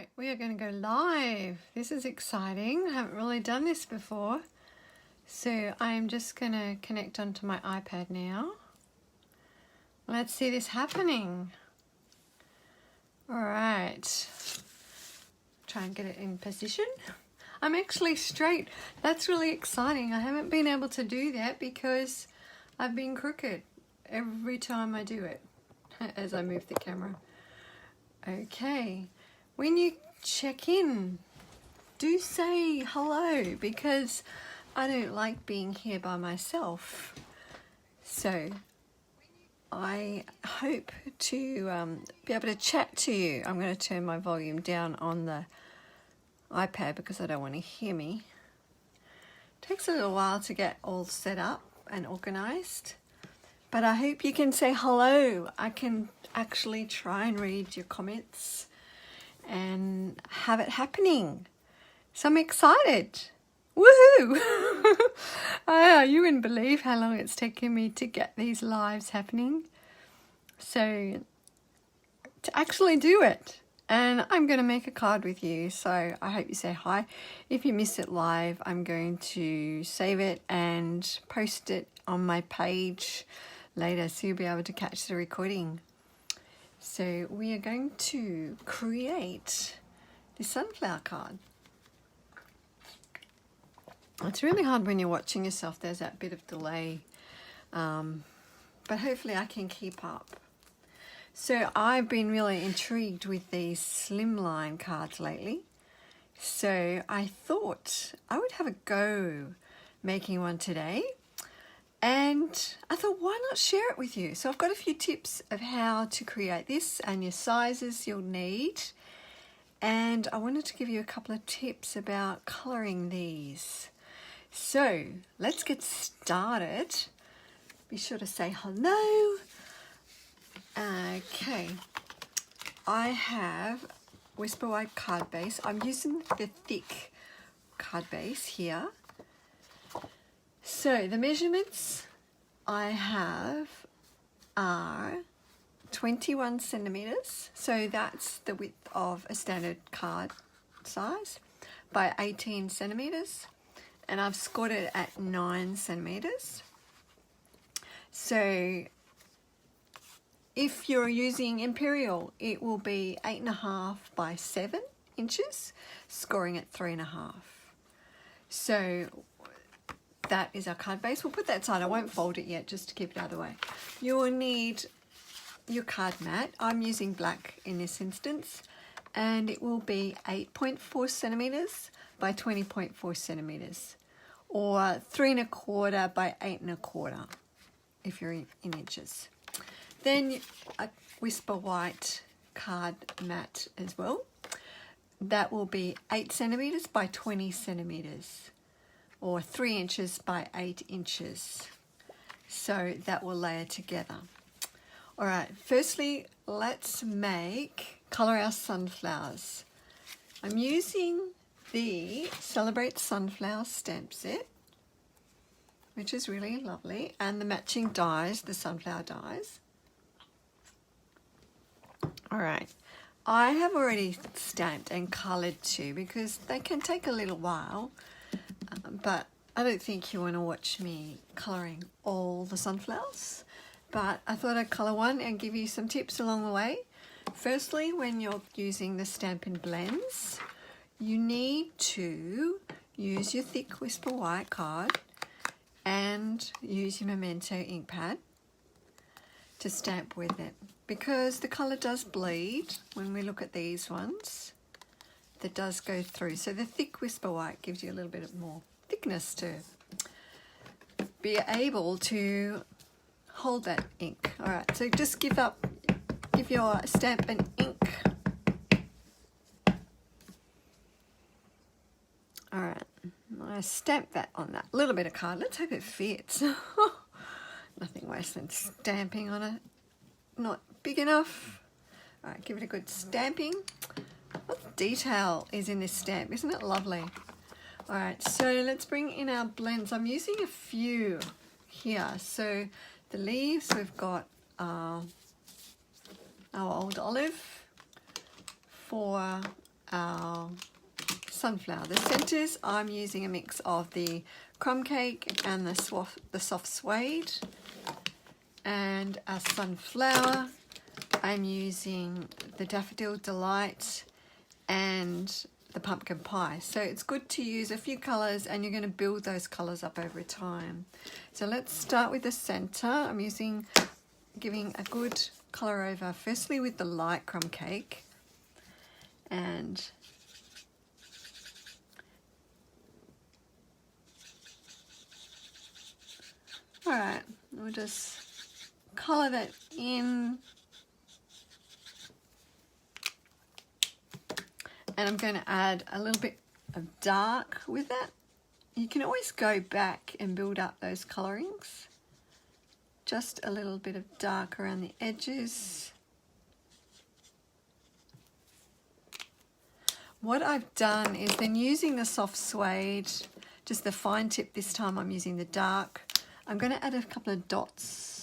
Right, we are going to go live. This is exciting. I haven't really done this before. So I'm just going to connect onto my iPad now. Let's see this happening. All right. Try and get it in position. I'm actually straight. That's really exciting. I haven't been able to do that because I've been crooked every time I do it as I move the camera. Okay. When you check in, do say hello because I don't like being here by myself. So I hope to be able to chat to you. I'm going to turn my volume down on the iPad because I don't want to hear me. It takes a little while to get all set up and organized, but I hope you can say hello. I can actually try and read your comments and have it happening. So I'm excited. Woohoo! You wouldn't believe how long it's taken me to get these lives happening. So to actually do it. And I'm going to make a card with you. So I hope you say hi. If you miss it live, I'm going to save it and post it on my page later so you'll be able to catch the recording. So we are going to create the sunflower card. It's really hard when you're watching yourself. There's that bit of delay. But hopefully I can keep up. So I've been really intrigued with these Slimline cards lately. So I thought I would have a go making one today. And I thought, why not share it with you? So I've got a few tips of how to create this and your sizes you'll need. And I wanted to give you a couple of tips about colouring these. So let's get started. Be sure to say hello. Okay, I have Whisper White card base. I'm using the thick card base here. So the measurements I have are 21 centimeters. So that's the width of a standard card size by 18 centimeters. And I've scored it at 9 centimeters. So if you're using Imperial, it will be 8.5 by 7 inches, scoring at 3.5. So that is our card base. We'll put that aside. I won't fold it yet, just to keep it out of the way. You'll need your card mat. I'm using black in this instance, and it will be 8.4 centimeters by 20.4 centimeters, or 3.25 by 8.25 if you're in inches. Then a Whisper White card mat as well. That will be 8 centimeters by 20 centimeters, or 3 inches by 8 inches. So that will layer together. All right, firstly, let's colour our sunflowers. I'm using the Celebrate Sunflower stamp set, which is really lovely, and the matching dies, the sunflower dies. All right, I have already stamped and coloured too because they can take a little while, but I don't think you want to watch me colouring all the sunflowers. But I thought I'd colour one and give you some tips along the way. Firstly, when you're using the Stampin Blends, you need to use your thick Whisper White card and use your Memento ink pad to stamp with it, because the colour does bleed when we look at these ones. That does go through. So the thick Whisper White gives you a little bit more thickness to be able to hold that ink. All right, so just give your stamp an ink. All right, I stamped that on that little bit of card. Let's hope it fits. Nothing worse than stamping on it not big enough. All right, give it a good stamping. What detail is in this stamp? Isn't it lovely? All right, so let's bring in our blends. I'm using a few here. So the leaves, we've got our old olive for our sunflower. The centers, I'm using a mix of the crumb cake and the soft suede. And our sunflower, I'm using the Daffodil Delight and the pumpkin pie. So it's good to use a few colors, and you're going to build those colors up over time. So let's start with the center. I'm giving a good color over firstly with the light crumb cake, and all right, we'll just color that in. And I'm going to add a little bit of dark with it. You can always go back and build up those colorings. Just a little bit of dark around the edges. What I've done is then using the soft suede, just the fine tip this time, I'm using the dark. I'm going to add a couple of dots.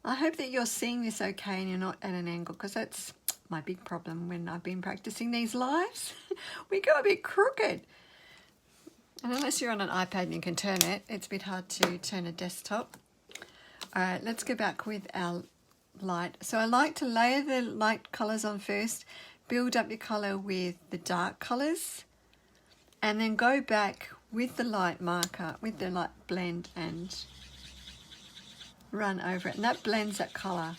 I hope that you're seeing this okay and you're not at an angle, because that's my big problem when I've been practicing these lives. We go a bit crooked. And unless you're on an iPad and you can turn it, it's a bit hard to turn a desktop. All right, let's go back with our light. So I like to layer the light colors on first, build up your color with the dark colors, and then go back with the light marker, with the light blend, and run over it, and that blends that color.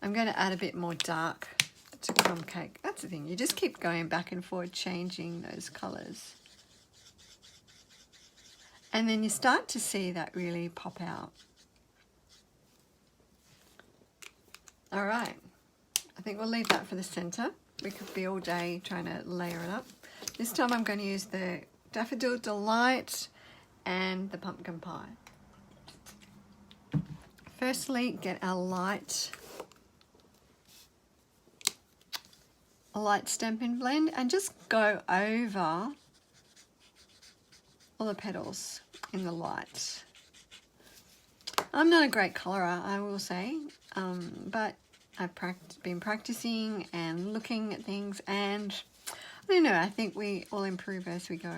I'm going to add a bit more dark to crumb cake. That's the thing, you just keep going back and forward, changing those colors, and then you start to see that really pop out. All right, I think we'll leave that for the center. We could be all day trying to layer it up. This time I'm going to use the Daffodil Delight and the pumpkin pie. Firstly, get our light Stampin' Blend and just go over all the petals in the light. I'm not a great colorer, I will say, but I've been practicing and looking at things, and I don't know, I think we all improve as we go.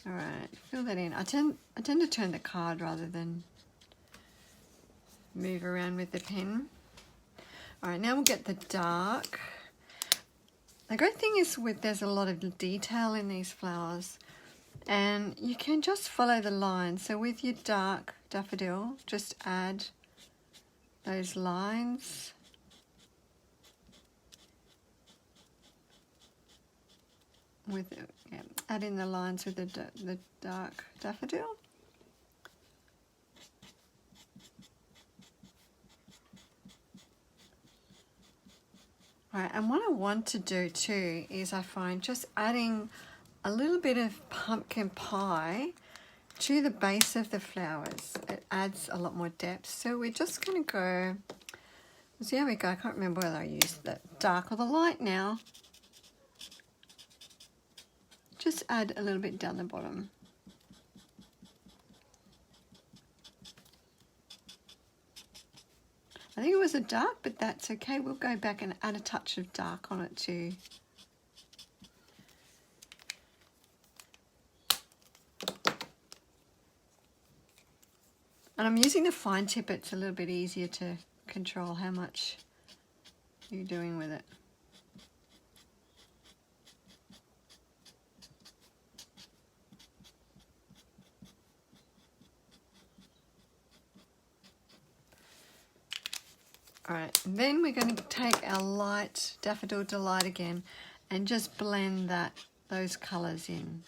All right, fill that in. I tend to turn the card rather than move around with the pen. All right, now we'll get the dark. The great thing is there's a lot of detail in these flowers, and you can just follow the lines. So with your dark daffodil, just add those lines. Add in the lines with the dark daffodil. Right, and what I want to do too is I find just adding a little bit of pumpkin pie to the base of the flowers. It adds a lot more depth. So we're just going to go, see how we go. I can't remember whether I used the dark or the light now. Just add a little bit down the bottom. I think it was a dark, but that's okay. We'll go back and add a touch of dark on it too. And I'm using the fine tip. It's a little bit easier to control how much you're doing with it. All right, then we're going to take our light Daffodil Delight again and just blend those colours in.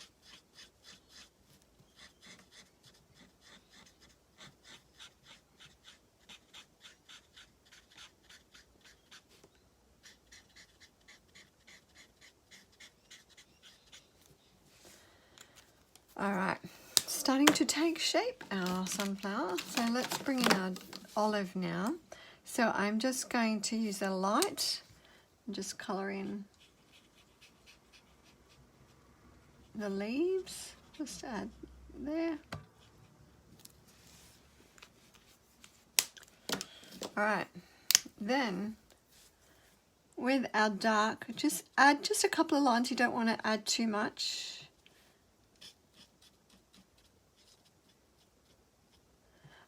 All right, starting to take shape, our sunflower. So let's bring in our olive now. So I'm just going to use a light and just colour in the leaves. Just add there. Alright, then with our dark, just add just a couple of lines. You don't want to add too much.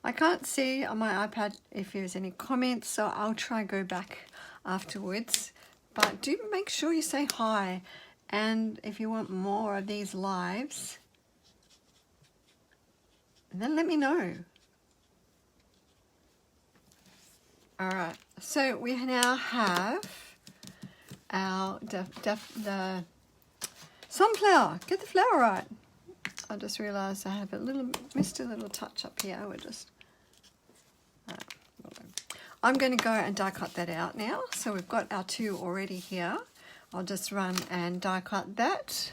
I can't see on my iPad if there's any comments, so I'll try go back afterwards. But do make sure you say hi, and if you want more of these lives, then let me know. Alright, so we now have our the sunflower. Get the flower right. I just realised I have missed a little touch up here. We're just I'm going to go and die cut that out now. So we've got our two already here. I'll just run and die cut that.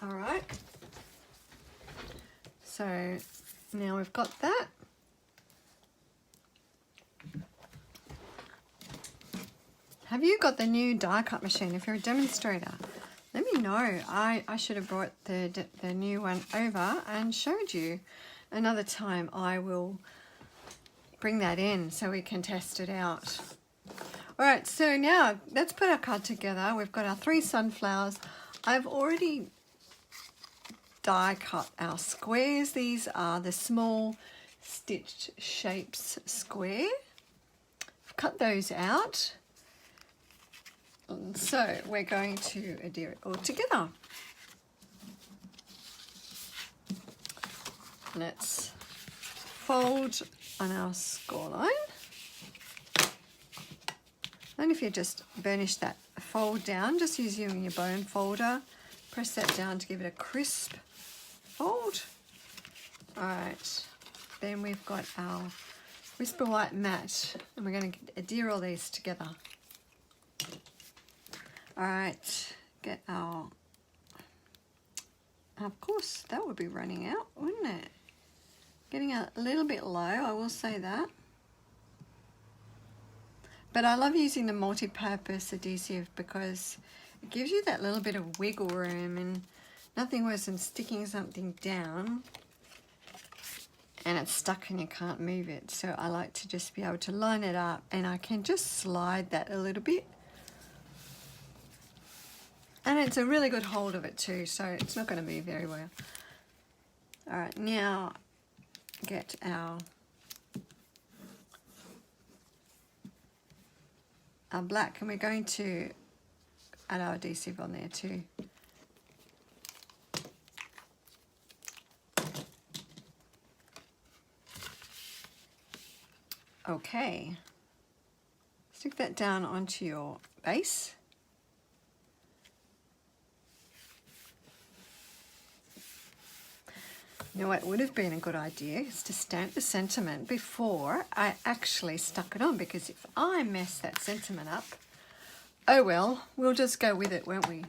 Alright, so now we've got that. Have you got the new die cut machine? If you're a demonstrator, let me know. I should have brought the new one over and showed you. Another time I will bring that in so we can test it out. Alright, so now let's put our card together. We've got our 3 sunflowers. I've already die cut our squares. These are the small stitched shapes square. I've cut those out. And so we're going to adhere it all together. Let's fold on our score line. And if you just burnish that fold down, just using your bone folder, press that down to give it a crisp fold. Alright, then we've got our Whisper White mat, and we're going to adhere all these together. Alright, get our, of course that would be running out, wouldn't it? Getting a little bit low, I will say that. But I love using the multi-purpose adhesive because it gives you that little bit of wiggle room, and nothing worse than sticking something down and it's stuck and you can't move it. So I like to just be able to line it up, and I can just slide that a little bit. And it's a really good hold of it too, so it's not going to move very well. Alright, now get our black, and we're going to add our adhesive on there too. Okay, stick that down onto your base. You know what would have been a good idea is to stamp the sentiment before I actually stuck it on, because if I mess that sentiment up, oh well, we'll just go with it, won't we?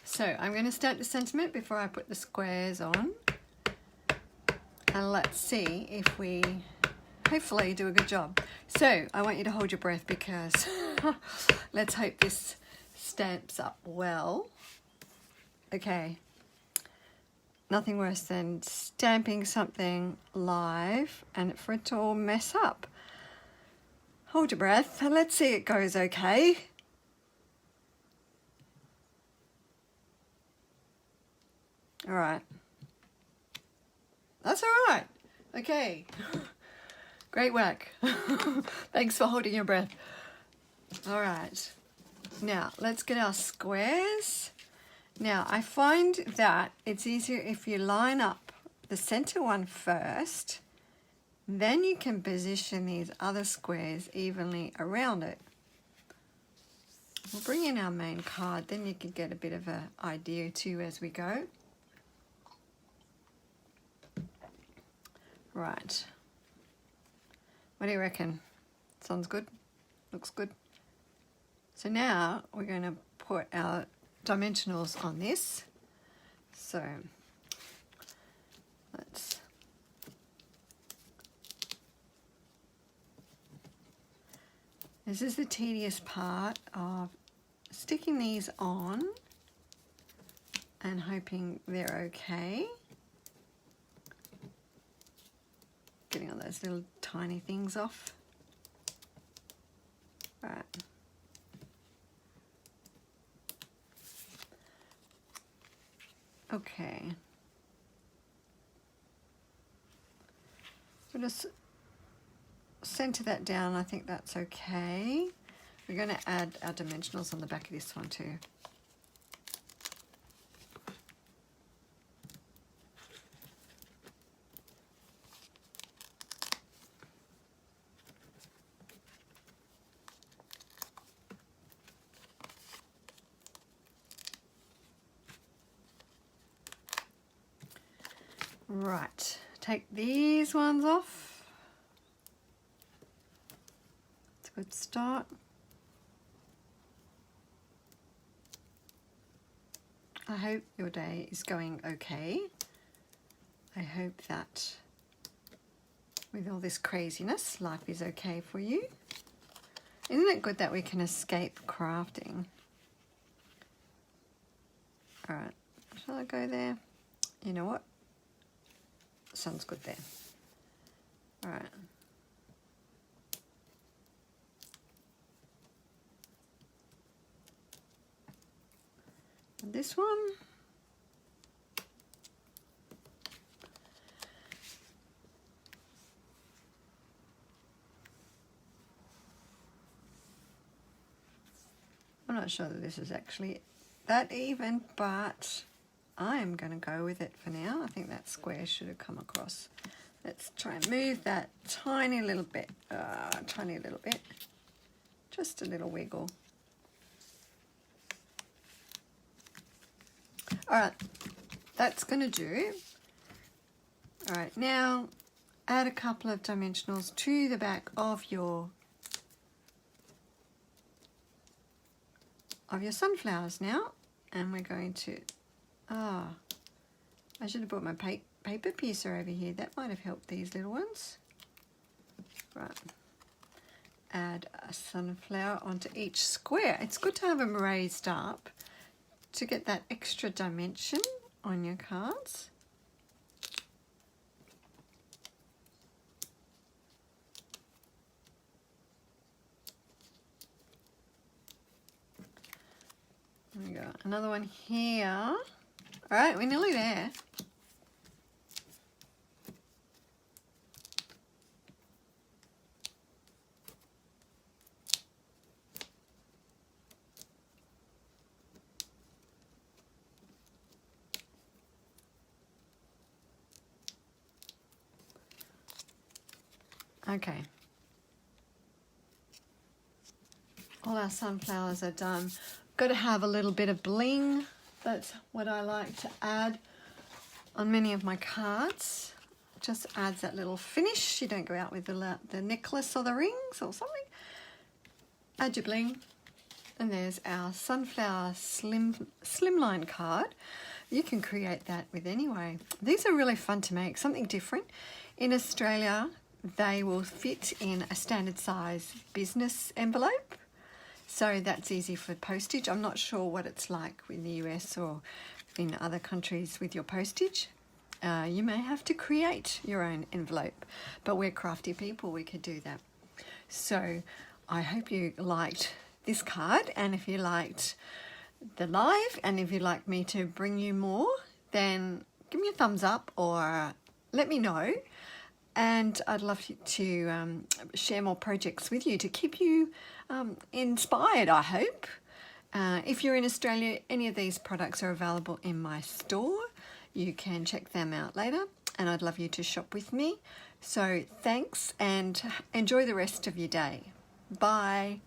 So I'm going to stamp the sentiment before I put the squares on, and let's see if we hopefully do a good job. So I want you to hold your breath, because let's hope this stamps up well. Okay. Nothing worse than stamping something live and for it to all mess up. Hold your breath and let's see it goes okay. All right. That's all right. Okay. Great work. Thanks for holding your breath. All right. Now let's get our squares. Now, I find that it's easier if you line up the center one first, then you can position these other squares evenly around it. We'll bring in our main card, then you can get a bit of an idea too as we go. Right. What do you reckon? Sounds good? Looks good? So now we're going to put our dimensionals on this. So let's this is the tedious part of sticking these on and hoping they're okay. Getting all those little tiny things off. Right. Okay. We'll just center that down. I think that's okay. We're going to add our dimensionals on the back of this one too. Right, take these ones off. It's a good start. I hope your day is going okay. I hope that with all this craziness, life is okay for you. Isn't it good that we can escape crafting? All right, shall I go there? You know what? Sounds good there. All right. And this one. I'm not sure that this is actually that even, but I'm going to go with it for now. I think that square should have come across. Let's try and move that tiny little bit. Just a little wiggle. All right, that's going to do. All right, now add a couple of dimensionals to the back of your sunflowers now, and we're going to I should have brought my paper piercer over here. That might have helped these little ones. Right. Add a sunflower onto each square. It's good to have them raised up to get that extra dimension on your cards. There we go. Another one here. All right, we're nearly there. Okay. All our sunflowers are done. Got to have a little bit of bling. That's what I like to add on many of my cards. Just adds that little finish. You don't go out with the necklace or the rings or something. Add your bling. And there's our sunflower slimline card. You can create that with any way. These are really fun to make, something different. In Australia, they will fit in a standard size business envelope. So that's easy for postage. I'm not sure what it's like in the US or in other countries with your postage. You may have to create your own envelope, but we're crafty people, we could do that. So I hope you liked this card, and if you liked the live, and if you'd like me to bring you more, then give me a thumbs up or let me know. And I'd love to share more projects with you to keep you inspired, I hope. If you're in Australia, any of these products are available in my store. You can check them out later, and I'd love you to shop with me. So thanks, and enjoy the rest of your day. Bye.